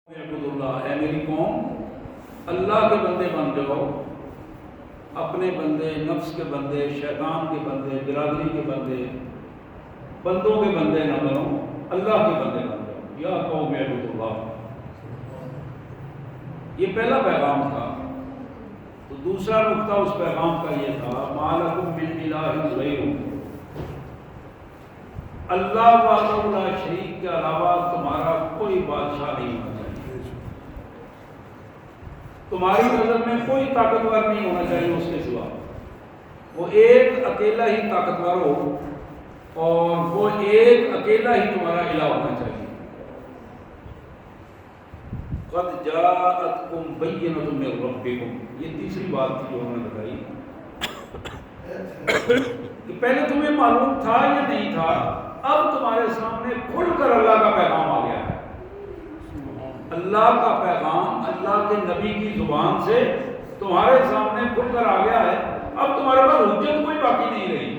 اللہ اے میری قوم، اللہ کے بندے بن جاؤ، اپنے بندے، نفس کے بندے، شیطان کے بندے، برادری کے بندے، بندوں کے بندے نہ بنو، اللہ کے بندے بن جاؤ۔ یا قوم اعبدوا اللہ، یہ پہلا پیغام تھا۔ تو دوسرا نقطہ اس پیغام کا یہ تھا، ما لکم من الہ غیرہ، اللہ وحدہ لا شریک کے علاوہ تمہارا کوئی بادشاہ نہیں ہونا چاہیے، تمہاری نظر میں کوئی طاقتور نہیں ہونا چاہیے اس کے سوا، وہ ایک اکیلا ہی طاقتور ہو اور وہ ایک اکیلا ہی تمہارا الہ ہونا چاہیے۔ قد جاءتکم بینۃ من ربکم، یہ تیسری بات تھی جو انہوں نے بتائی کہ پہلے تمہیں معلوم تھا یا نہیں تھا، اب تمہارے سامنے کھل کر اللہ کا پیغام آ گیا ہے۔ اللہ کا پیغام اللہ کے نبی کی زبان سے تمہارے سامنے کھل کر آ گیا ہے، اب تمہارے پاس حجت کوئی باقی نہیں رہی۔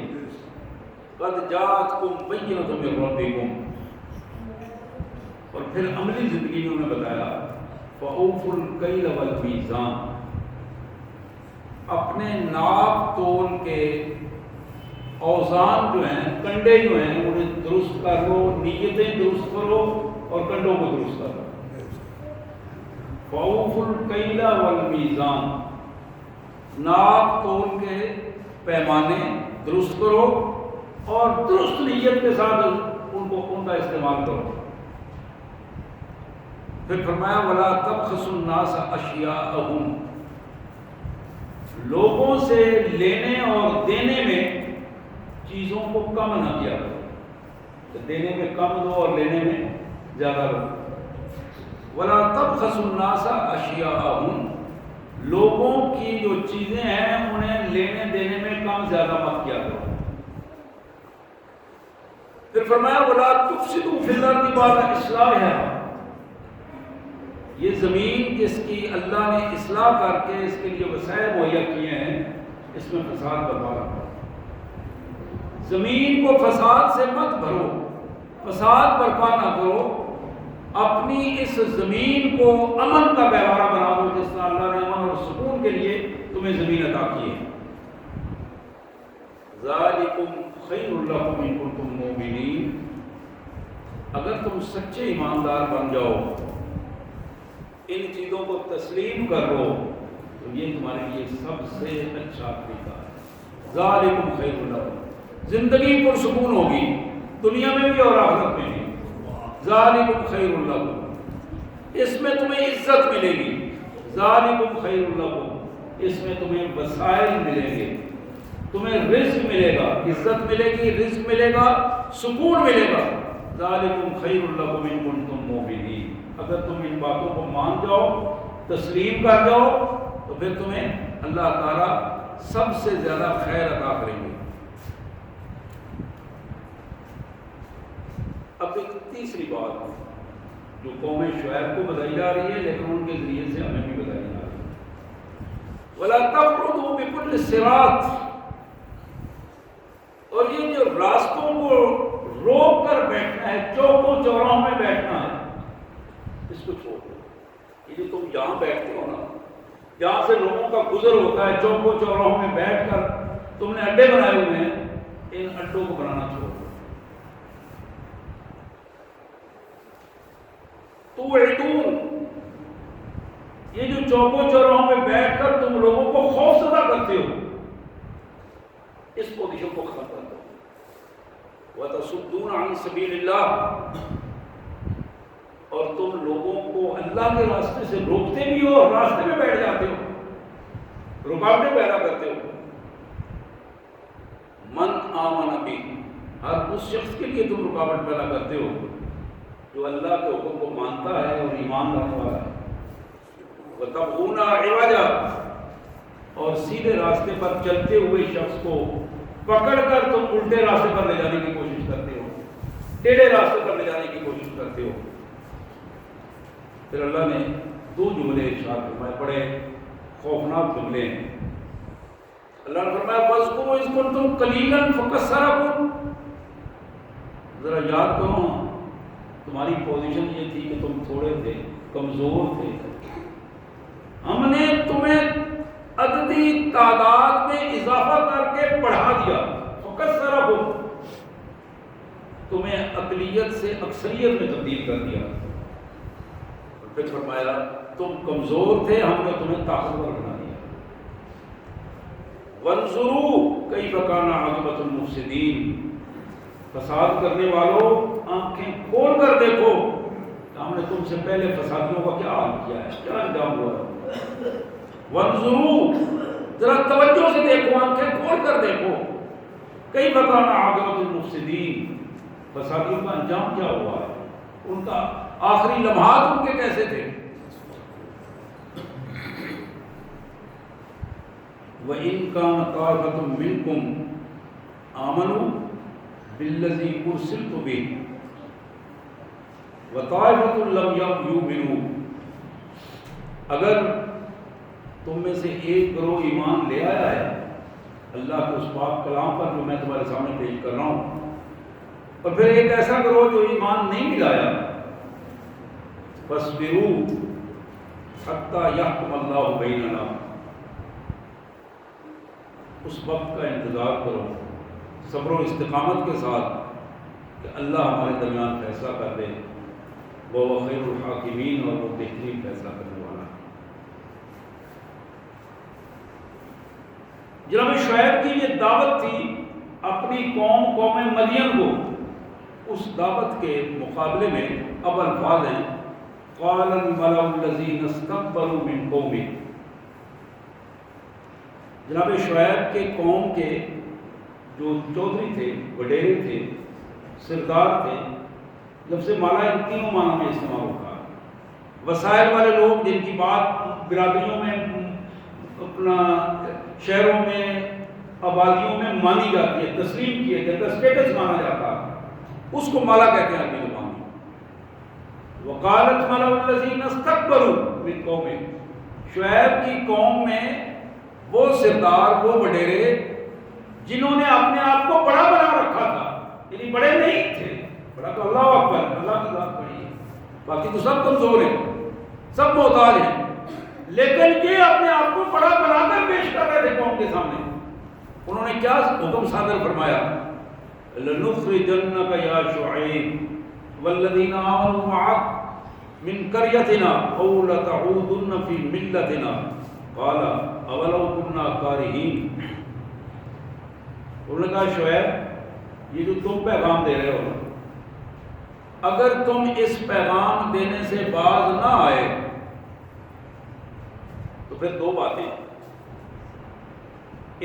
قد جاءتکم بینۃ من ربکم، اور پھر عملی زندگی میں انہوں نے بتایا فَأَوْفُوا الْكَيْلَ وَالْمِيزَانَ، اپنے ناپ تول کے اوزان جو ہیں، کنڈے جو ہیں، انہیں درست کر لو، نیتیں درست کرو اور کنڈوں کو درست کر لو۔ فَأَوْفُوا الْكَيْلَ وَالْمِيزَانَ، ناپ تول کے پیمانے درست کرو اور درست نیت کے ساتھ ان کا استعمال کرو۔ پھر فرمایا وَلَا تَبْخَسُوا النَّاسَ أَشْيَاءَهُمْ، لوگوں سے لینے اور دینے میں چیزوں کو کم نہ کیا کرو، دینے میں کم دو اور لینے میں زیادہ دو۔ وَلَا تَبْخَسُوا النَّاسَ أَشْيَاءَهُمْ، لوگوں کی جو چیزیں ہیں انہیں لینے دینے میں کم زیادہ مت کیا کرو۔ پھر فرمایا وَلَا تُفْسِدُوا فِي الْأَرْضِ بَعْدَ إِصْلَاحِهَا، یہ زمین جس کی اللہ نے اصلاح کر کے اس کے لیے وسائل مہیا کیے ہیں، اس میں فساد برپا نہ کرو۔ زمین کو فساد سے مت بھرو، فساد برپا نہ کرو، اپنی اس زمین کو امن کا گہوارہ بنا دو، جس طرح اللہ نے امن اور سکون کے لیے تمہیں زمین عطا کی ہے۔ ذَلِكُمْ خَيْرٌ لَكُمْ إِن كُنتُم مُّؤْمِنِينَ، اگر تم سچے ایماندار بن جاؤ، ان چیزوں کو تسلیم کر لو، تو یہ تمہارے لیے سب سے اچھا طریقہ ہے۔ ذالکم خیر لکم، زندگی پرسکون ہوگی دنیا میں بھی اور آخرت میں بھی۔ ذالکم خیر لکم، اس میں تمہیں عزت ملے گی۔ ذالکم خیر لکم، اس میں تمہیں وسائل ملیں گے، تمہیں رزق ملے گا، عزت ملے گی، رزق ملے گا، سکون ملے گا۔ ذالکم خیر لکم ان کنتم مؤمنین، اگر تم ان باتوں کو مان جاؤ، تسلیم کر جاؤ، تو پھر تمہیں اللہ تعالیٰ سب سے زیادہ خیر عطا کریں گے۔ اب ایک تیسری بات جو قوم شعیب کو بتائی جا رہی ہے، لیکن ان کے ذریعے سے ہمیں بھی بتائی جا رہی ہے، وَلَا تَقْعُدُوا بِكُلِّ صِرَاطٍ، اور یہ جو راستوں کو روک کر بیٹھنا ہے، چوکوں چوراہوں میں بیٹھنا ہے، اس کو چھوڑ دو۔ یہ جو تم یہاں بیٹھتے ہو نا، جہاں سے لوگوں کا گزر ہوتا ہے، چوکوں چوراہوں میں بیٹھ کر تم نے اڈے بنائے ہوئے ہیں، ان اڈوں کو بنانا چھوڑ دو۔ توعدون، یہ جو چوکوں چوراہوں میں بیٹھ کر تم لوگوں کو خوف زدہ کرتے ہو، اس پوزیشن کو ختم کر دو۔ وَتَصُدُّونَ عَن سَبِيلِ اللَّهِ، اور تم لوگوں کو اللہ کے راستے سے روکتے بھی ہو اور راستے میں بیٹھ جاتے ہو، رکاوٹیں پیدا کرتے ہو۔ من آمن بی، ہر اس شخص کے لیے تم رکاوٹ پیدا کرتے ہو جو اللہ کے حکم کو مانتا ہے اور ایمان لانے والا ہے۔ وَتَبْغُونَ عِوَجًا، اور سیدھے راستے پر چلتے ہوئے شخص کو پکڑ کر تم الٹے راستے پر لے جانے کی کوشش کرتے ہو، ٹیڑھے راستے پر لے جانے کی کوشش کرتے ہو۔ پھر اللہ نے دو جملے ارشاد فرمائے، بڑے خوفناک جملے ہیں۔ اللہ نے فرمایا وَاذْكُرُوا إِذْ كُنتُمْ قَلِيلًا فَكَثَّرَكُمْ، ذرا یاد کرو تمہاری پوزیشن یہ تھی کہ تم تھوڑے تھے، کمزور تھے، ہم نے تمہیں عددی تعداد میں اضافہ کر کے بڑھا دیا، فکثرکم، تمہیں اقلیت سے اکثریت میں تبدیل کر دیا۔ اور پھر فرمایا تم کمزور تھے، ہم نے تمہیں طاقتور بنا دیا۔ وانظروا کیف کان عاقبۃ المفسدین، فساد کرنے والوں آنکھیں کھول کر دیکھو کہ ہم نے تم سے پہلے فسادیوں کا کیا حال کیا ہے، کیا انجام ہوا ہے۔ وانظروا، ذرا توجہ سے دیکھو، آنکھیں کھول کر دیکھو، کیف کان عاقبۃ المفسدین، فسادیوں کا انجام کیا ہوا ہے، ان کا آخری لمحات ان کے کیسے تھے۔ وَإِن كَانَ طَائِفَةٌ مِّنكُمْ آمَنُوا بِالَّذِي أُرْسِلْتُ بِهِ وَطَائِفَةٌ لَّمْ يُؤْمِنُوا، اگر تم میں سے ایک گروہ ایمان لے آیا ہے اللہ کے اس پاک کلام پر جو میں تمہارے سامنے پیش کر رہا ہوں، اور پھر ایک ایسا گروہ جو ایمان نہیں لایا، فَاصْبِرُوا حَتَّى يَحْكُمَ اللَّهُ بَيْنَنَا، اس وقت کا انتظار کرو صبر و استقامت کے ساتھ کہ اللہ ہمارے درمیان فیصلہ کر دے، وہ خیر الحاکمین، اور وہ بہترین فیصلہ کرنے والا ہے۔ جناب شعیب کی یہ دعوت تھی اپنی قوم مدین کو، اس دعوت کے مقابلے میں اب الفاظ ہیں قال الملأ الذین استكبروا من قومه، جناب شعیب کے قوم کے جو چودھری تھے، وڈیرے تھے، سردار تھے، جب سے مالا ان تینوں معنوں میں استعمال ہوتا ہے، وسائل والے لوگ جن کی بات برادریوں میں، اپنا شہروں میں، آبادیوں میں مانی جاتی ہے، تسلیم کیے جاتا ہے، اسٹیٹس مانا جاتا ہے، اس کو مالا کہتے ہیں اپنی زبان میں۔ وقالت ملأ الذین استكبروا من قومه، شعیب کی قوم میں وہ سردار، وہ وڈیرے جنہوں نے اپنے آپ کو بڑا بنا رکھا تھا، یعنی بڑے نہیں تھے، بڑا تو اللہ اکبر، اللہ کی ذات بڑی ہے، باقی تو سب کمزور ہیں، سب محتاج ہیں، لیکن یہ اپنے آپ کو بڑا بنا کر پیش کر رہے تھے قوم کے سامنے۔ انہوں نے کیا حکم صادر فرمایا، لَنُخْرِجَنَّكَ يَا شُعَيْبُ وَالَّذِينَ آمَنُوا مَعَكَ مِنْ قَرْيَتِنَا أَوْ لَتَعُودُنَّ فِي مِلَّتِنَا قَالَ أَوَلَوْ كُنَّا كَارِهِينَ۔ انہوں نے کہا شعیب یہ جو تم پیغام دے رہے ہو، اگر تم اس پیغام دینے سے باز نہ آئے تو پھر دو باتیں،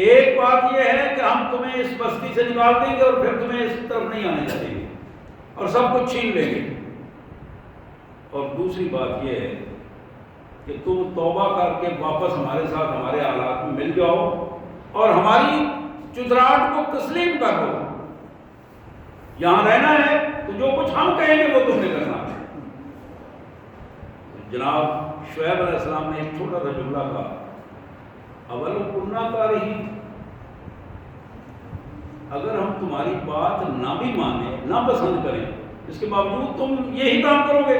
ایک بات یہ ہے کہ ہم تمہیں اس بستی سے نکال دیں گے اور پھر تمہیں اس طرف نہیں آنے دیں گے اور سب کچھ چھین لیں گے، اور دوسری بات یہ ہے کہ تم توبہ کر کے واپس ہمارے ساتھ ہمارے حالات میں مل جاؤ اور ہماری چتراہٹ کو تسلیم کر دو، یہاں رہنا ہے تو جو کچھ ہم کہیں گے وہ تم نے کرنا ہے۔ جناب شعیب علیہ السلام نے ایک چھوٹا سا جملہ کہا، اولو کننا کارہین، اگر ہم تمہاری بات نہ بھی مانیں، نہ پسند کریں، اس کے باوجود تم یہی کام کرو گے۔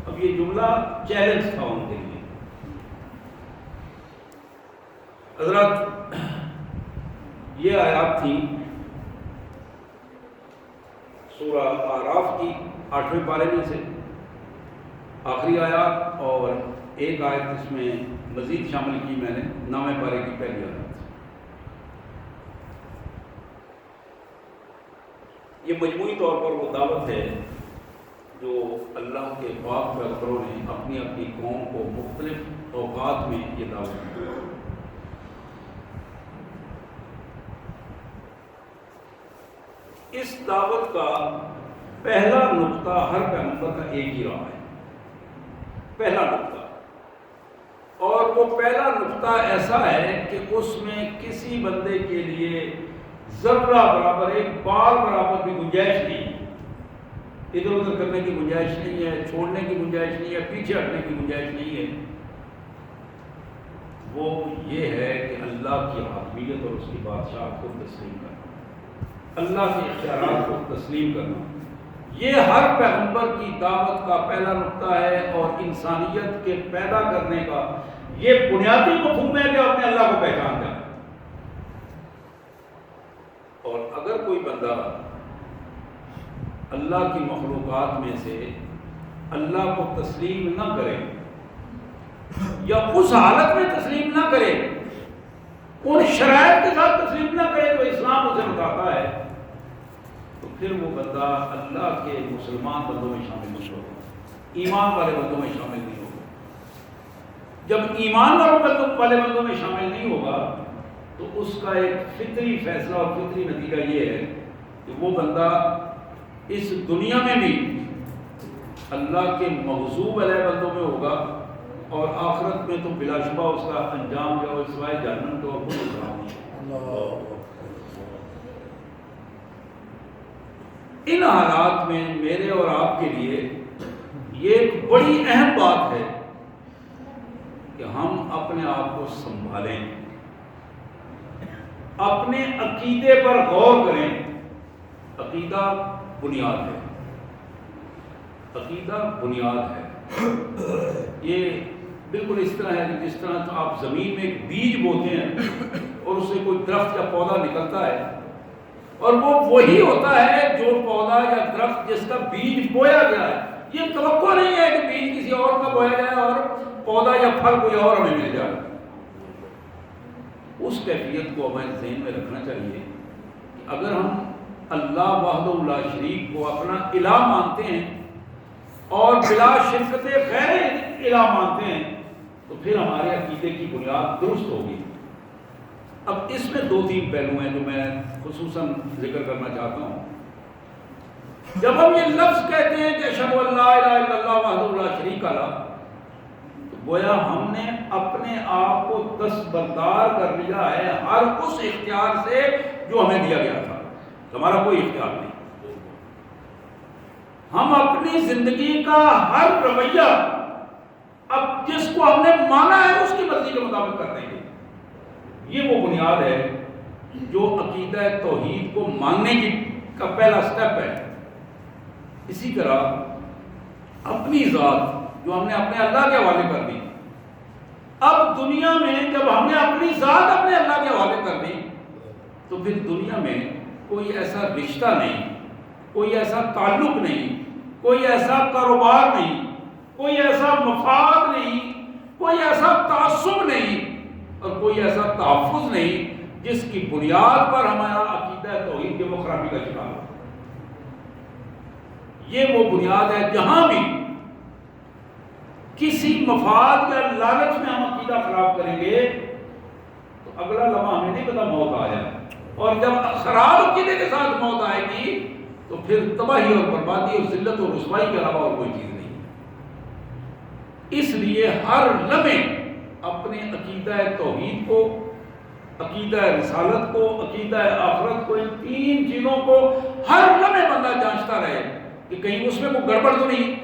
اب یہ جملہ چیلنج تھا ان کے لیے۔ حضرات یہ آیات تھی سورہ اعراف کی 8ویں پارے میں سے آخری آیات، اور ایک آیت اس میں مزید شامل کی میں نے 9ویں پارے کی پہلی آیت۔ یہ مجموعی طور پر وہ دعوت ہے جو اللہ کے پاک پیغمبروں نے اپنی اپنی قوم کو مختلف اوقات میں یہ دعوت دی۔ اس دعوت کا پہلا نقطہ ہر پیغمبر کا ایک ہی رہا ہے، پہلا نقطہ، اور وہ پہلا نقطہ ایسا ہے کہ اس میں کسی بندے کے لیے ذرہ برابر، ایک بال برابر بھی گنجائش نہیں، ادھر ادھر کرنے کی گنجائش نہیں ہے، چھوڑنے کی گنجائش نہیں ہے، پیچھے ہٹنے کی گنجائش نہیں ہے۔ وہ یہ ہے کہ اللہ کی حاکمیت اور اس کی بادشاہت کو تسلیم کرنا، اللہ کے اختیارات کو تسلیم کرنا، یہ ہر پیغمبر کی دعوت کا پہلا نقطہ ہے اور انسانیت کے پیدا کرنے کا یہ بنیادی مفہوم ہے کہ اپنے اللہ کو پہچان جائے. اور اگر کوئی بندہ اللہ کی مخلوقات میں سے اللہ کو تسلیم نہ کرے یا اس حالت میں تسلیم نہ کرے، ان شرائط کے ساتھ تسلیم نہ کرے تو اسلام اسے بتاتا ہے، تو پھر وہ بندہ اللہ کے مسلمان بندوں میں شامل نہیں ہوگا، ایمان والے بندوں میں شامل نہیں ہوگا. جب ایمان والے بندوں میں شامل نہیں ہوگا تو اس کا ایک فطری فیصلہ اور فطری نتیجہ یہ ہے کہ وہ بندہ اس دنیا میں بھی اللہ کے مغضوب علیہ بندوں میں ہوگا اور آخرت میں تو بلا شبہ اس کا انجام جو ہے سوائے جہنم کے اور کوئی خراب نہیں. ان حالات میں میرے اور آپ کے لیے یہ ایک بڑی اہم بات ہے کہ ہم اپنے آپ کو سنبھالیں، اپنے عقیدے پر غور کریں. عقیدہ بنیاد ہے، عقیدہ بنیاد ہے. یہ بالکل اس طرح ہے کہ جس طرح آپ زمین میں ایک بیج بوتے ہیں اور اس سے کوئی درخت یا پودا نکلتا ہے، اور وہ وہی ہوتا ہے جو پودا یا درخت جس کا بیج بویا گیا ہے. یہ توقع نہیں ہے کہ بیج کسی اور کا بویا جائے اور پودا یا پھل کوئی اور ہمیں مل جائے. اس کیفیت کو ہمیں ذہن میں رکھنا چاہیے کہ اگر ہم اللہ وحدہ لا شریک کو اپنا الہ مانتے ہیں اور بلا شرکت غیر الہ مانتے ہیں تو پھر ہمارے عقیدے کی بنیاد درست ہوگی. اب اس میں دو تین پہلو ہیں جو میں خصوصاً ذکر کرنا چاہتا ہوں. جب ہم یہ لفظ کہتے ہیں کہ اشہد ان لا الہ الا اللہ وحدہ لا شریک لہ، تو گویا ہم نے اپنے آپ کو دستبردار کر لیا ہے ہر اس اختیار سے جو ہمیں دیا گیا تھا. ہمارا کوئی اختیار نہیں. ہم اپنی زندگی کا ہر رویہ اب جس کو ہم نے مانا ہے اس کی مرضی کے مطابق کر دیں گے. یہ وہ بنیاد ہے جو عقیدہ توحید کو ماننے کا پہلا سٹیپ ہے. اسی طرح اپنی ذات جو ہم نے اپنے اللہ کے حوالے کر دی، اب دنیا میں جب ہم نے اپنی ذات اپنے اللہ کے حوالے کر دی تو پھر دنیا میں کوئی ایسا رشتہ نہیں، کوئی ایسا تعلق نہیں، کوئی ایسا کاروبار نہیں، کوئی ایسا مفاد نہیں، کوئی ایسا تعصب نہیں اور کوئی ایسا تحفظ نہیں جس کی بنیاد پر ہمارا عقیدہ توحید کے وہ خرابی کا شکار ہو. یہ وہ بنیاد ہے جہاں بھی کسی مفاد یا لالچ میں ہم عقیدہ خراب کریں گے تو اگلا لمحہ ہمیں نہیں پتا موت آ جائے، اور جب خراب عقیدے کے ساتھ موت آئے گی تو پھر تباہی اور بربادی اور ذلت اور رسوائی کے علاوہ اور کوئی چیز نہیں. اس لیے ہر لمحے اپنے عقیدہ توحید کو، عقیدہ رسالت کو، عقیدہ آخرت کو، ان تین چیزوں کو ہر لمحے بندہ جانچتا رہے کہ کہیں اس میں کوئی گڑبڑ تو نہیں،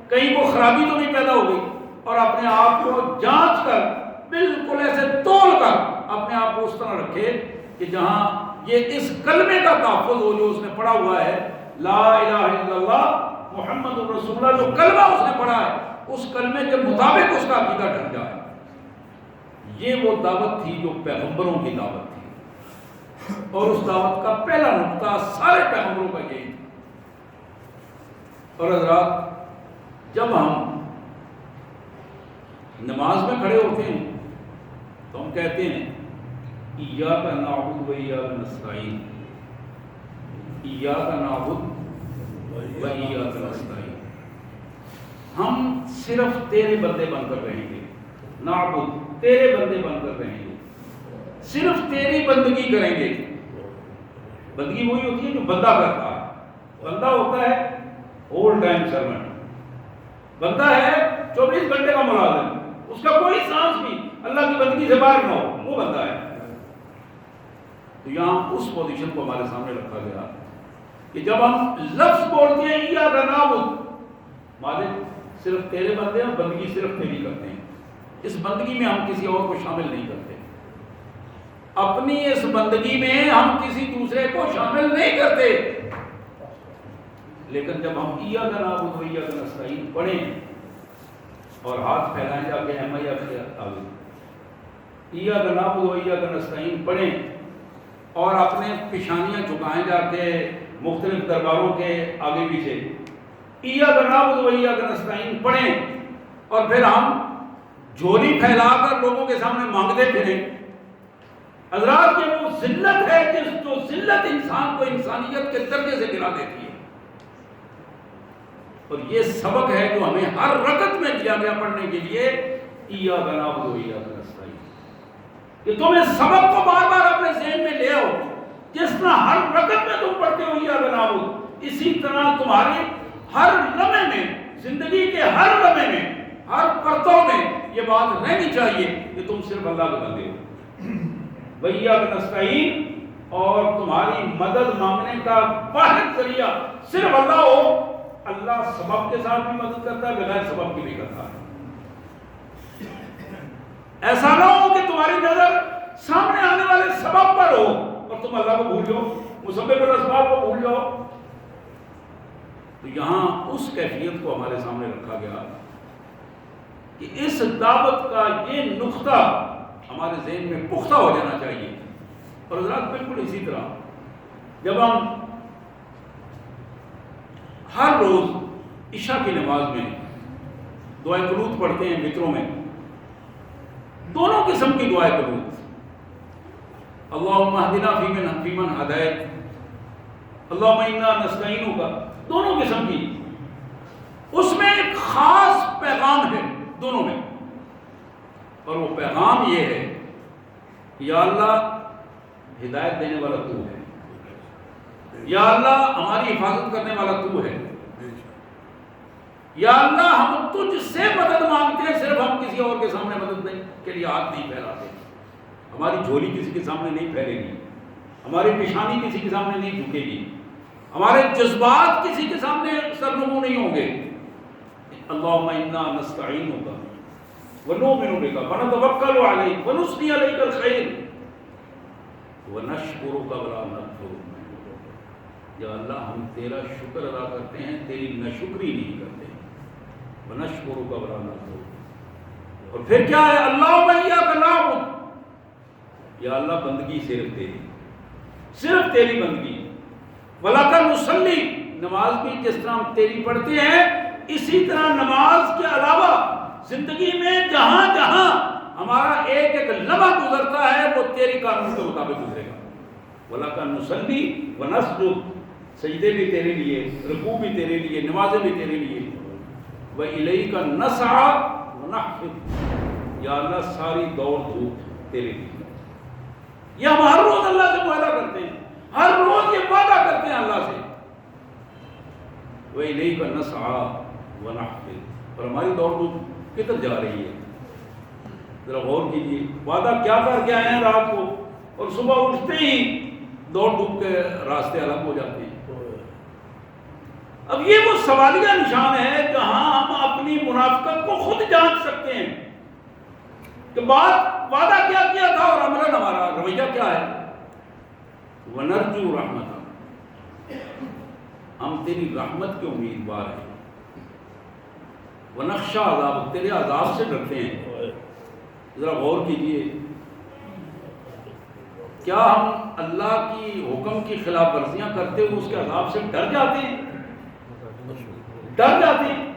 کہیں کوئی خرابی تو نہیں پیدا ہو گئی، اور اپنے آپ کو جانچ کر بالکل ایسے تول کر اپنے آپ کو اس طرح رکھے کہ جہاں یہ اس کلمے کا تحفظ ہو جو اس نے پڑھا ہوا ہے، لا الہ الا اللہ محمد رسول اللہ، جو کلمہ اس نے پڑھا ہے اس کلمے کے مطابق اس کا عقیدہ ڈھل جائے. یہ وہ دعوت تھی جو پیغمبروں کی دعوت تھی، اور اس دعوت کا پہلا نقطہ سارے پیغمبروں کا یہی تھا. اور حضرات، جب ہم نماز میں کھڑے ہوتے ہیں تو ہم کہتے ہیں ایاک نعبد و ایاک نستعین، ایاک نعبد و ایاک نستعین. ہم صرف تیرے بندے بن کر رہیں گے، نعبد تیرے بندے بن کر رہیں گے، صرف تیری بندگی کریں گے. بندگی وہی ہوتی ہے جو بندہ کرتا ہے. بندہ ہوتا ہے ہول ٹائم سرونٹ، بندہ ہے 24 گھنٹے کا ملازم، اس کا کوئی سانس بھی اللہ کی بندگی سے باہر نہ ہو، وہ بندہ ہے. تو یہاں اس پوزیشن کو ہمارے سامنے رکھا گیا کہ جب ہم لفظ بولتے ہیں ایاک نعبد، مالک صرف تیرے بندے ہیں، بندگی صرف تیری کرتے ہیں. اس بندگی میں ہم کسی اور کو شامل نہیں کرتے، اپنی اس بندگی میں ہم کسی دوسرے کو شامل نہیں کرتے. لیکن جب ہم ایاک نعبد و ایاک نستعین پڑھیں اور ہاتھ پھیلائیں جا کے ایم آئی ایف کے آگے، ایاک نعبد و ایاک نستعین پڑھیں اور اپنے پیشانیاں جھکائیں جا کے مختلف درباروں کے آگے پیچھے، ایاک نعبد و ایاک نستعین پڑھیں اور پھر ہم جھولی پھیلا کر لوگوں کے سامنے مانگتے پھریں، حضرات یہ وہ ذلت ہے جو ذلت انسان کو انسانیت کے درجے سے گرا دیتی ہے۔ اور یہ سبق ہے جو ہمیں ہر رکعت میں دیا گیا پڑھنے کے لیے، ایاک نعبد و ایاک نستعین، کہ تم اس سبق کو بار بار اپنے ذہن میں لے آؤ۔ جس طرح ہر رکعت میں تم پڑھتے ہو ایاک نعبد، اسی طرح تمہاری ہر لمحے میں، زندگی کے ہر لمحے میں، ہر پرتوں میں یہ بات رہنی چاہیے کہ تم صرف اللہ کے بندے ہو، وَإِيَّاكَ نَسْتَعِينُ، اور تمہاری مدد مانگنے کا واحد ذریعہ صرف اللہ ہو۔ اللہ سبب کے ساتھ بھی مدد کرتا ہے، بغیر سبب کی بھی کرتا ہے۔ ایسا نہ ہو کہ تمہاری نظر سامنے آنے والے سبب پر ہو اور تم اللہ کو بھول جاؤ، مسبب الاسباب کو بھول جاؤ۔ تو یہاں اس کیفیت کو ہمارے سامنے رکھا گیا کہ اس دعوت کا یہ نقطہ ہمارے ذہن میں پختہ ہو جانا چاہیے۔ اور حضرات بالکل اسی طرح جب ہم ہر روز عشاء کی نماز میں دعائے قنوت پڑھتے ہیں وتروں میں، دونوں قسم کی دعائے قنوت، اللہم اہدنا فیمن ہدیت، اللہم انا نستعینک، دونوں قسم کی، اس میں ایک خاص پیغام ہے دونوں میں، اور وہ پیغام یہ ہے کہ یا اللہ ہدایت دینے والا تو ہے، یا اللہ ہماری حفاظت کرنے والا تو ہے، یا اللہ ہم تجھ سے مدد مانگتے ہیں، صرف ہم کسی اور کے سامنے مدد کے لیے ہاتھ نہیں پھیلاتے، ہماری جھولی کسی کے سامنے نہیں پھیلے گی، ہماری پیشانی کسی کے سامنے نہیں جھکے گی، ہمارے جذبات کسی کے سامنے سرنگوں نہیں ہوں گے۔ اللہم انا نستعینک ونؤمن بک ونتوکل علیک ونثنی علیک الخیر ونشکرک ولا نکفرک، یا اللہ ہم تیرا شکر ادا کرتے ہیں، تیری ناشکری نہیں کرتے، ونشکرک ولا نکفرک۔ اور پھر کیا ہے؟ اللہم ایاک نعبد، یا اللہ بندگی صرف تیری بندگی، وَلَكَ نُصَلِّ، نماز بھی جس طرح ہم تیری پڑھتے ہیں اسی طرح نماز کے علاوہ زندگی میں جہاں جہاں ہمارا ایک ایک لمحہ گزرتا ہے وہ تیری قانون کے مطابق گزرے گا۔ وَلَكَ نُصَلِّ وَنَسْجُدُ، سجدے بھی تیرے لیے، رکوع بھی تیرے لیے، نمازیں بھی تیرے لیے، وَإِلَيْكَ نَسْعَىٰ وَنَحْفِظُ، یا اللہ ساری دوڑ دھوپ تیرے لیے۔ یہ ہم ہر روز اللہ سے وعدہ کرتے ہیں، ہر روز یہ وعدہ کرتے ہیں اللہ سے، وَإِلَيْكَ نَسْعَىٰ وَنَحْفِظُ، اور ہماری دوڑ دھوپ کدھر جا رہی ہے؟ ذرا غور کیجیے، وعدہ کیا کر کے آئے ہیں رات کو، اور صبح اٹھتے ہی دوڑ دھوپ کے راستے الگ ہو جاتے ہیں۔ اب یہ وہ سوالیہ نشان ہے جہاں ہم اپنی منافقت کو خود جانچ سکتے ہیں کہ وعدہ کیا کیا تھا اور عملاً ہمارا رویہ کیا ہے۔ وَنَرْجُو رَحْمَتَ، ہم تیری رحمت کے امیدوار ہیں، وَنَخْشَىٰ عَذَابَ، تیرے عذاب سے ڈرتے ہیں۔ ذرا غور کیجئے، کیا ہم اللہ کی حکم کی خلاف ورزیاں کرتے ہوئے اس کے عذاب سے ڈر جاتے ہیں؟ ڈر جاتے ہیں۔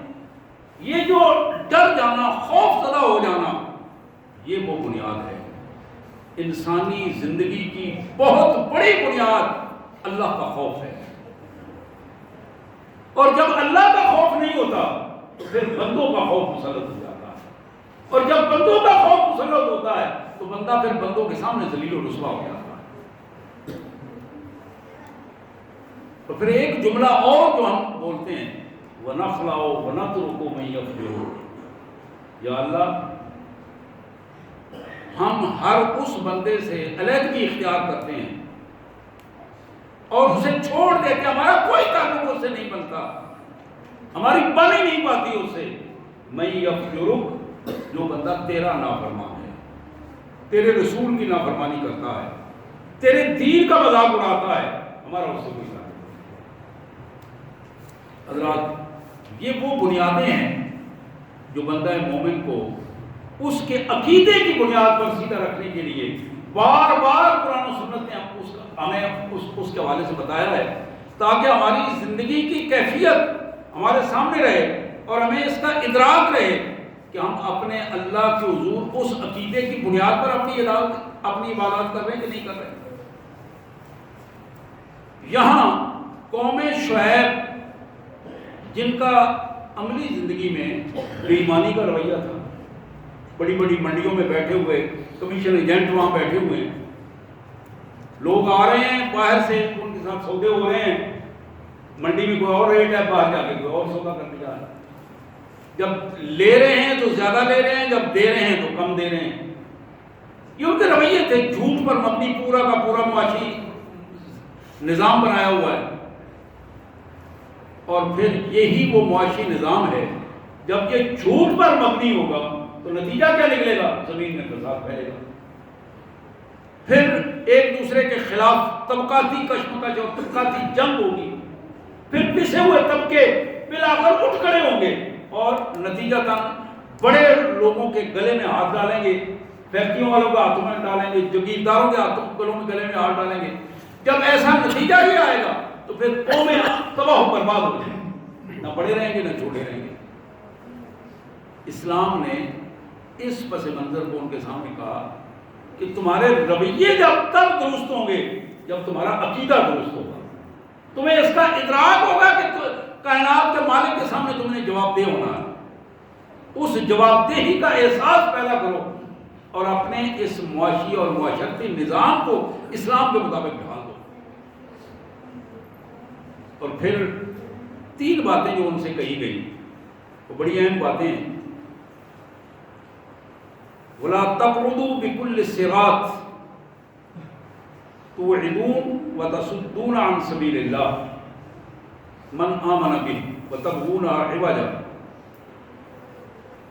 یہ جو ڈر جانا، خوف زدہ ہو جانا، یہ وہ بنیاد ہے، انسانی زندگی کی بہت بڑی بنیاد اللہ کا خوف ہے۔ اور جب اللہ کا خوف نہیں ہوتا تو پھر بندوں کا خوف مسلط ہو جاتا ہے، اور جب بندوں کا خوف مسلط ہوتا ہے تو بندہ پھر بندوں کے سامنے ذلیل و رسوا ہو جاتا ہے۔ تو پھر ایک جملہ اور جو ہم بولتے ہیں، وَنَخْلَعُ وَنَتْرُكُ مَن يَفْجُرُ، یا اللہ ہم ہر اس بندے سے علیحدگی اختیار کرتے ہیں اور اسے چھوڑ دیتے، ہمارا کوئی تعلق اس سے نہیں بنتا، ہماری بن ہی نہیں پاتی اس سے۔ مَن يَفْجُرُكَ، جو بندہ تیرا نافرمان ہے، تیرے رسول کی نافرمانی کرتا ہے، تیرے دین کا مذاق اڑاتا ہے، ہمارا اس سے کوئی تعلق نہیں۔ حضرات یہ وہ بنیادیں ہیں جو بندہ مومن کو اس کے عقیدے کی بنیاد پر سیدھا رکھنے کے لیے بار بار قرآن و سنت نے ہمیں اس کے حوالے سے بتایا ہے، تاکہ ہماری زندگی کی کیفیت ہمارے سامنے رہے اور ہمیں اس کا ادراک رہے کہ ہم اپنے اللہ کے حضور اس عقیدے کی بنیاد پر اپنی عبادات کر رہے ہیں کہ نہیں کر رہے۔ یہاں قوم شعیب جن کا عملی زندگی میں بے ایمانی کا رویہ تھا، بڑی بڑی منڈیوں میں بیٹھے ہوئے کمیشن ایجنٹ وہاں بیٹھے ہوئے ہیں، لوگ آ رہے ہیں باہر سے، ان کے ساتھ سودے ہو رہے ہیں، منڈی میں کوئی اور ریٹ ہے، باہر جا کے کوئی اور سودا کر دیا ہے، جب لے رہے ہیں تو زیادہ لے رہے ہیں، جب دے رہے ہیں تو کم دے رہے ہیں۔ یہ ان کے رویے تھے، جھوٹ پر مبنی پورا کا پورا معاشی نظام بنایا ہوا ہے، اور پھر یہی وہ معاشی نظام ہے جب یہ جھوٹ پر مبنی ہوگا تو نتیجہ کیا نکلے گا؟ زمین میں فساد پھیلے گا، پھر ایک دوسرے کے خلاف طبقاتی کشمکش اور طبقاتی جنگ ہوگی، پھر پسے ہوئے طبقے بالآخر اٹھ کھڑے ہوں گے اور نتیجہ تک بڑے لوگوں کے گلے میں ہاتھ ڈالیں گے، فیکٹریوں والوں کے ہاتھوں میں ڈالیں گے، جگیرداروں کے ہاتھوں گلے میں ہاتھ ڈالیں گے۔ جب ایسا نتیجہ ہی آئے گا تو پھر قومیں تباہ و برباد ہو جائیں گے، نہ بڑے رہیں گے نہ چھوٹے رہیں گے۔ اسلام نے اس پس منظر کو ان کے سامنے کہا کہ تمہارے رویے جب تک درست ہوں گے جب تمہارا عقیدہ درست ہوگا، تمہیں اس کا ادراک ہوگا کہ کائنات کے مالک کے سامنے تم نے جواب دہ ہونا ہے، اس جواب دہی کا احساس پیدا کرو اور اپنے اس معاشی اور معاشرتی نظام کو اسلام کے مطابق ڈھال دو۔ اور پھر تین باتیں جو ان سے کہی گئی وہ بڑی اہم باتیں ہیں۔ وَلَا تَقْعُدُوا بِكُلِّ صِرَاطٍ تُوعِدُونَ وَتَصُدُّونَ عَنْ سَبِيلِ اللَّهِ مَنْ آمَنَ بِهِ وَتَبْغُونَهَا عِوَجًا۔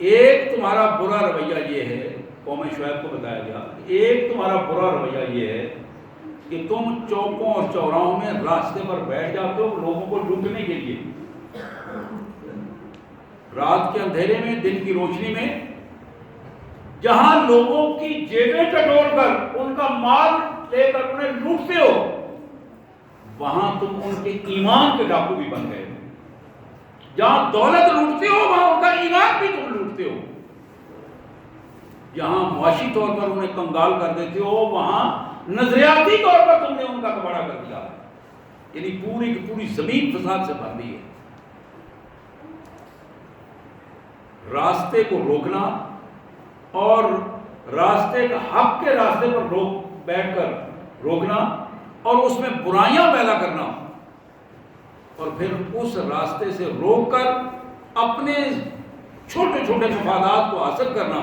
ایک تمہارا برا رویہ یہ ہے، قوم شعیب کو بتایا گیا، ایک تمہارا برا رویہ یہ ہے کہ تم چوکوں اور چوراہوں میں راستے پر بیٹھ جاتے ہو لوگوں کو لوٹنے کے لیے، رات کے اندھیرے میں دن کی روشنی میں، جہاں لوگوں کی جیبیں ٹٹول کر ان کا مال لے کر انہیں لوٹتے ہو، وہاں تم ان کے ایمان کے ڈاکو بھی بن گئے ہو۔ جہاں دولت لوٹتے ہو وہاں ان کا ایمان بھی تم لوٹتے ہو۔ جہاں معاشی طور پر انہیں کنگال کر دیتے ہو وہاں نظریاتی طور پر تم نے ان کا کباڑہ کر دیا، یعنی پوری کی پوری زمین فساد سے بھر دی ہے۔ راستے کو روکنا اور راستے کا حق کے راستے پر بیٹھ کر روکنا اور اس میں برائیاں پیدا کرنا اور پھر اس راستے سے روک کر اپنے چھوٹے چھوٹے مفادات کو حاصل کرنا،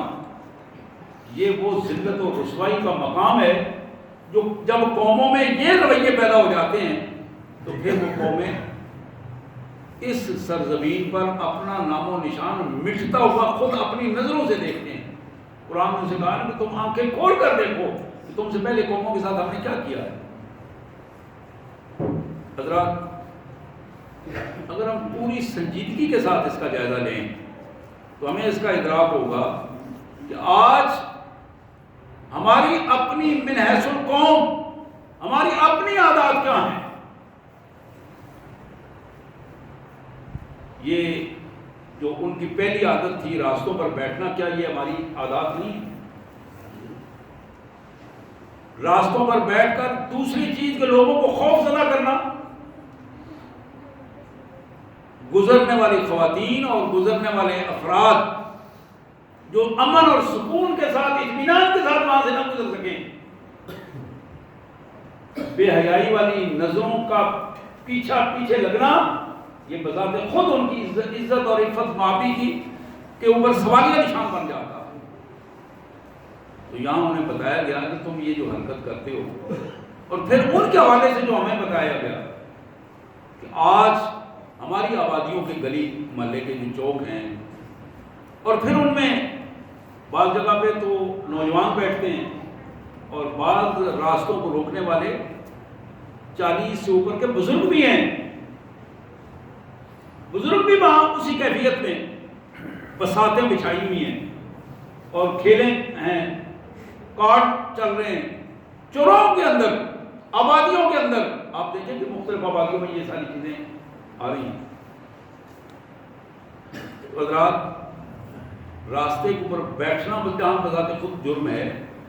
یہ وہ ذلت و رسوائی کا مقام ہے جو جب قوموں میں یہ رویے پیدا ہو جاتے ہیں تو پھر وہ قومیں اس سرزمین پر اپنا نام و نشان مٹتا ہوا خود اپنی نظروں سے دیکھتے ہیں۔ قرآن نے ان سے کہا کہ تم آنکھیں کھول کر دیکھو کہ تم سے پہلے قوموں کے ساتھ ہم نے کیا کیا ہے۔ حضرات، اگر ہم پوری سنجیدگی کے ساتھ اس کا جائزہ لیں تو ہمیں اس کا ادراک ہوگا کہ آج ہماری اپنی من حیث القوم ہماری اپنی عادات کیا ہیں۔ یہ جو ان کی پہلی عادت تھی راستوں پر بیٹھنا، کیا یہ ہماری عادات نہیں؟ راستوں پر بیٹھ کر دوسری چیز کے لوگوں کو خوف زدہ کرنا، گزرنے والی خواتین اور گزرنے والے افراد جو امن اور سکون کے ساتھ اطمینان کے ساتھ وہاں سے نہ گزر سکیں، بے حیائی والی نظروں کا پیچھے لگنا، یہ بذات خود ان کی عزت اور عفت معافی کی کے اوپر سوالیہ نشان بن جاتا۔ تو یہاں انہیں بتایا گیا کہ تم یہ جو حرکت کرتے ہو، اور پھر ان کے حوالے سے جو ہمیں بتایا گیا کہ آج ہماری آبادیوں کے گلی محلے کے جو چوک ہیں اور پھر ان میں بعض جگہ پہ تو نوجوان بیٹھتے ہیں اور بعض راستوں کو روکنے والے 40 سے اوپر کے بزرگ بھی ہیں، وہاں اسی کیفیت میں بساتیں بچھائی ہوئی ہیں اور کھیلیں ہیں، کارٹ چل رہے ہیں، چوروں کے اندر، آبادیوں کے اندر آپ دیکھیں کہ مختلف آبادیوں میں یہ ساری چیزیں آ رہی ہیں۔ حضرات راستے کے اوپر بیٹھنا جہاں بذات خود جرم ہے،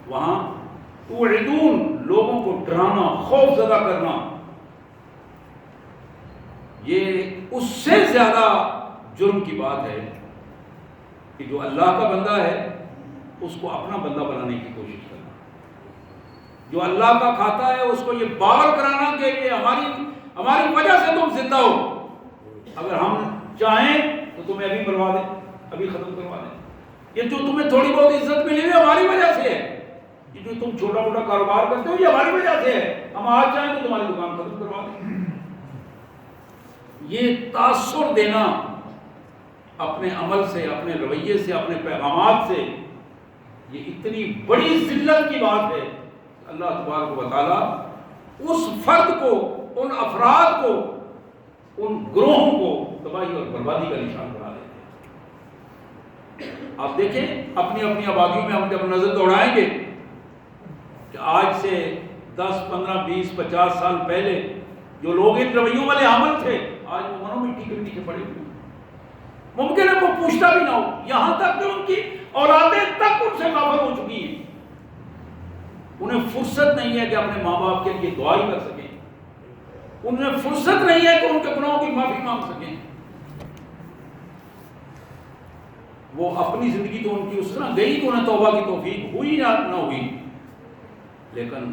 وہاں توعدون لوگوں کو ڈرانا، خوف زدہ کرنا، یہ اس سے زیادہ جرم کی بات ہے کہ جو اللہ کا بندہ ہے اس کو اپنا بندہ بنانے کی کوشش کرنا، جو اللہ کا کھاتا ہے اس کو یہ باور کرانا کہ یہ ہماری وجہ سے تم زندہ ہو، اگر ہم چاہیں تو تمہیں ابھی مروا دیں، ابھی ختم کروا دیں، یہ جو تمہیں تھوڑی بہت عزت ملی ہے ہماری وجہ سے ہے، یہ جو تم چھوٹا موٹا کاروبار کرتے ہو یہ ہماری وجہ سے ہے، ہم آج چاہیں تو تمہاری دکان ختم کروا دیں۔ یہ تاثر دینا اپنے عمل سے، اپنے رویے سے، اپنے پیغامات سے، یہ اتنی بڑی ذلت کی بات ہے۔ اللہ تبارک و تعالی اس فرد کو، ان افراد کو، ان گروہوں کو تباہی اور بربادی کا نشان بنا دیتے ہیں۔ آپ دیکھیں اپنی اپنی آبادیوں میں ہم جب نظر دوڑائیں گے کہ آج سے 10 15 20 50 سال پہلے جو لوگ ان رویوں والے حامل تھے آج وہ منو مٹی کے نیچے پڑے ہوئے، ممکن ہے وہ پوچھتا بھی نہ ہو، یہاں تک کہ ان کی اولادیں تک ان سے غافل ہو چکی ہیں، انہیں فرصت نہیں ہے کہ اپنے ماں باپ کے لیے دعا ہی کر سکیں، انہیں فرصت نہیں ہے کہ ان کے گناہوں کی معافی مانگ سکیں۔ وہ اپنی زندگی تو ان کی اس طرح گئی کہ انہیں توبہ کی توفیق ہوئی یا نہ ہوئی، لیکن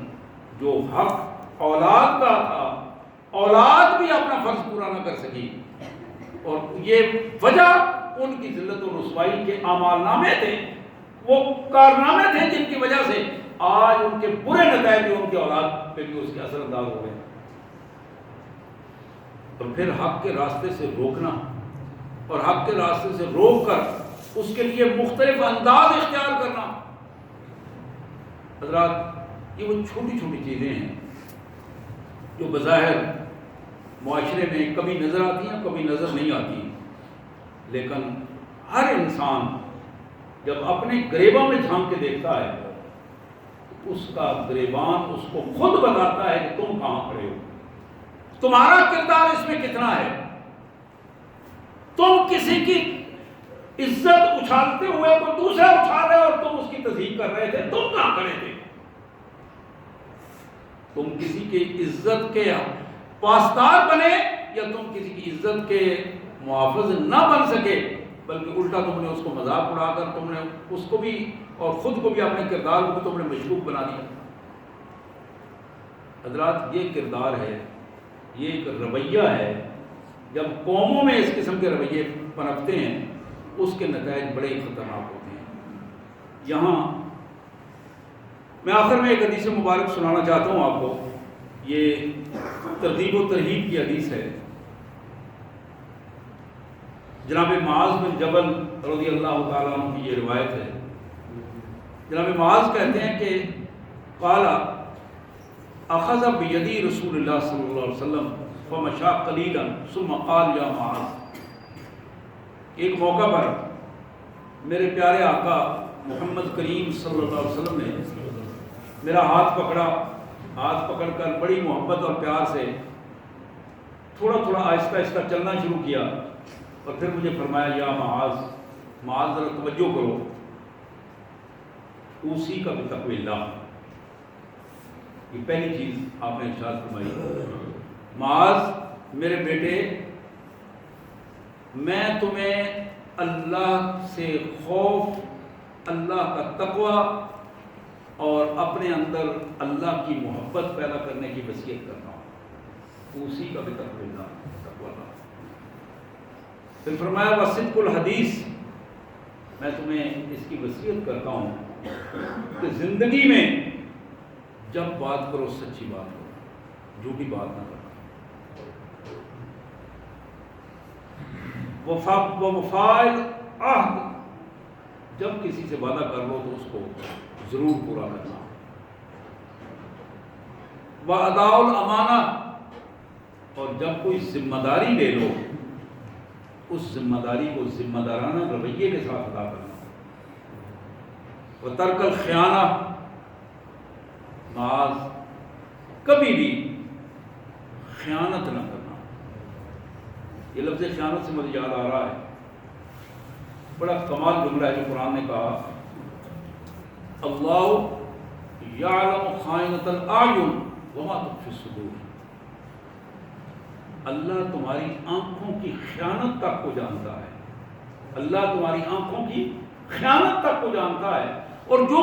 جو حق اولاد کا تھا اولاد بھی اپنا فرض پورا نہ کر سکی، اور یہ وجہ ان کی ذلت و رسوائی کے اعمال نامے تھے، وہ کارنامے تھے جن کی وجہ سے آج ان کے برے نتائج بھی ان کی اولاد پہ بھی اس کے اثر انداز ہو گئے۔ اور پھر حق کے راستے سے روکنا اور حق کے راستے سے روک کر اس کے لیے مختلف انداز اختیار کرنا، حضرات یہ وہ چھوٹی چھوٹی چیزیں ہیں جو بظاہر معاشرے میں کبھی نظر آتی ہیں کبھی نظر نہیں آتی، لیکن ہر انسان جب اپنے گریباں میں جھانک کے دیکھتا ہے اس کا گریبان اس کو خود بتاتا ہے کہ تم کہاں کھڑے ہو، تمہارا کردار اس میں کتنا ہے، تم کسی کی عزت اچھالتے ہوئے کوئی دوسرا اچھال رہے اور تم اس کی تصدیق کر رہے تھے، تم کہاں کھڑے تھے، تم کسی کی عزت کے پاسدار بنے یا تم کسی کی عزت کے محافظ نہ بن سکے، بلکہ الٹا تم نے اس کو مذاق اڑا کر تم نے اس کو بھی اور خود کو بھی اپنے کردار کو تم نے مشکوک بنا دیا۔ حضرات یہ کردار ہے، یہ ایک رویہ ہے، جب قوموں میں اس قسم کے رویے پنپتے ہیں اس کے نتائج بڑے ہی خطرناک ہوتے ہیں۔ یہاں میں آخر میں ایک حدیث مبارک سنانا چاہتا ہوں آپ کو، یہ ترغیب و ترہیب کی حدیث ہے۔ جناب معاذ بن جبل رضی اللہ تعالیٰ عنہ کی یہ روایت ہے۔ جناب معاذ کہتے ہیں کہ قال اخذ بیدی رسول اللہ صلی اللہ علیہ وسلم فمشى قلیلا ثم قال یا معاذ، ایک موقع پر میرے پیارے آقا محمد کریم صلی اللہ علیہ وسلم نے میرا ہاتھ پکڑا، ہاتھ پکڑ کر بڑی محبت اور پیار سے تھوڑا تھوڑا آہستہ آہستہ چلنا شروع کیا، اور پھر مجھے فرمایا یا معاذ، معاذ ذرا توجہ کرو، اوصی کا بتقوی اللہ، یہ پہلی چیز آپ نے ارشاد فرمائی، معاذ میرے بیٹے میں تمہیں اللہ سے خوف، اللہ کا تقوی اور اپنے اندر اللہ کی محبت پیدا کرنے کی وصیت کرتا ہوں، اسی کا بھی تقوی اللہ، تقوی اللہ۔ پھر فرمایا وصدق الحدیث، میں تمہیں اس کی وصیت کرتا ہوں کہ زندگی میں جب بات کرو سچی بات کرو، جھوٹی بات نہ کرو، وفاء العہد، جب کسی سے وعدہ کر لو تو اس کو ضرور پورا کرنا، وَأَدَاءُ الْأَمَانَةِ، اور جب کوئی ذمہ داری لے لو اس ذمہ داری کو ذمہ دارانہ رویے کے ساتھ ادا کرنا، وترک الخیانہ، معاذ کبھی بھی خیانت نہ کرنا۔ یہ لفظ خیانت سے مجھے یاد آ رہا ہے، بڑا کمال جملہ ہے جو قرآن نے کہا، اللہ یعلم خائنۃ الاعین وما تخفی الصدور۔ اللہ تمہاری آنکھوں کی خیانت تک کو جانتا ہے، اللہ تمہاری آنکھوں کی خیانت تک کو جانتا ہے، اور جو